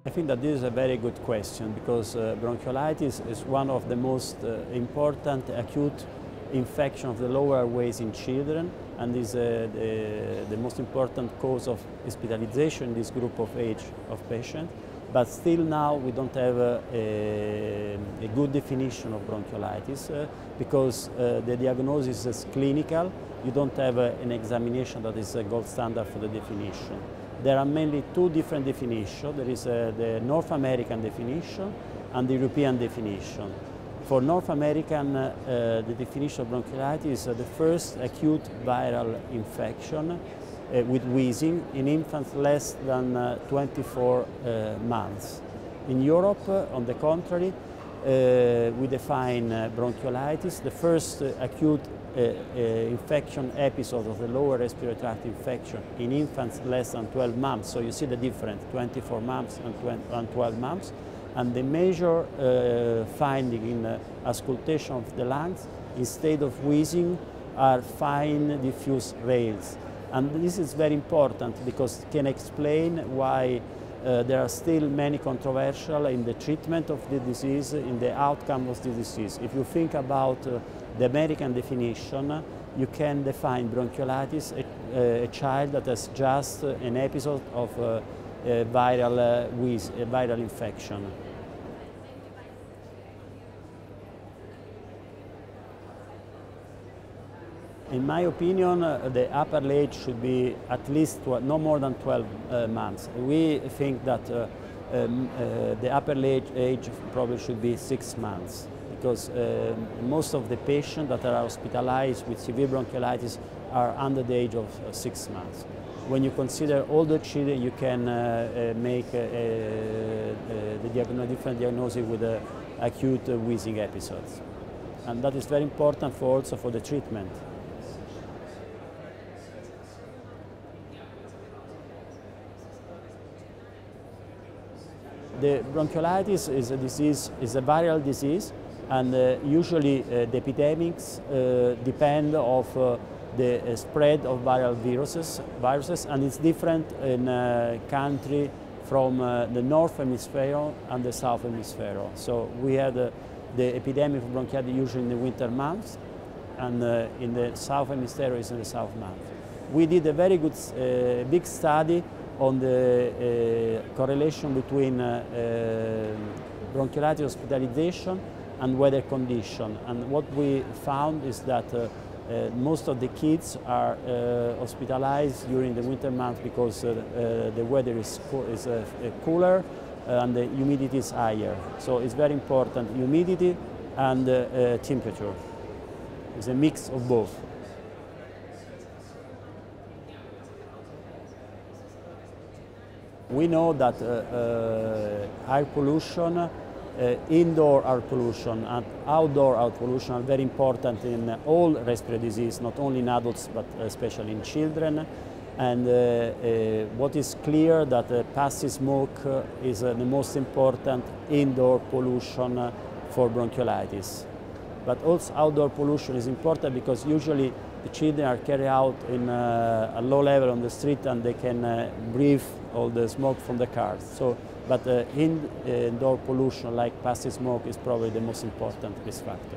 I think that this is a very good question because bronchiolitis is one of the most important acute infection of the lower airways in children, and is the most important cause of hospitalization in this group of age of patients. But still now we don't have a good definition of bronchiolitis because the diagnosis is clinical. You don't have an examination that is a gold standard for the definition. There are mainly two different definitions. There is the North American definition and the European definition. For North American, the definition of bronchiolitis is the first acute viral infection with wheezing in infants less than 24 months. In Europe, on the contrary, we define bronchiolitis, the first acute infection episode of the lower respiratory tract infection in infants less than 12 months. So you see the difference, 24 months and 12 months. And the major finding in auscultation of the lungs, instead of wheezing, are fine diffuse rales. And this is very important because it can explain why there are still many controversial in the treatment of the disease, in the outcome of the disease. If you think about the American definition, you can define bronchiolitis a child that has just an episode of viral infection. In my opinion, the upper age should be at least no more than 12 months. We think that the upper age probably should be 6 months because most of the patients that are hospitalized with severe bronchiolitis are under the age of 6 months. When you consider older children, you can make the different diagnosis with acute wheezing episodes. And that is very important also for the treatment. The bronchiolitis is a disease, is a viral disease, and usually the epidemics depend on the spread of viral viruses, and it's different in country from the North Hemisphere and the South Hemisphere. So we had the epidemic of bronchiolitis usually in the winter months, and in the South Hemisphere is in the south months. We did a very good big study on the correlation between bronchiolitis hospitalization and weather condition. And what we found is that most of the kids are hospitalized during the winter months because the weather is cooler and the humidity is higher. So it's very important, humidity and temperature. It's a mix of both. We know that air pollution, indoor air pollution and outdoor air pollution are very important in all respiratory disease, not only in adults but especially in children. And what is clear that passive smoke is the most important indoor pollution for bronchiolitis. But also outdoor pollution is important because usually the children are carried out in a low level on the street and they can breathe all the smoke from the cars. So, but indoor pollution like passive smoke is probably the most important risk factor.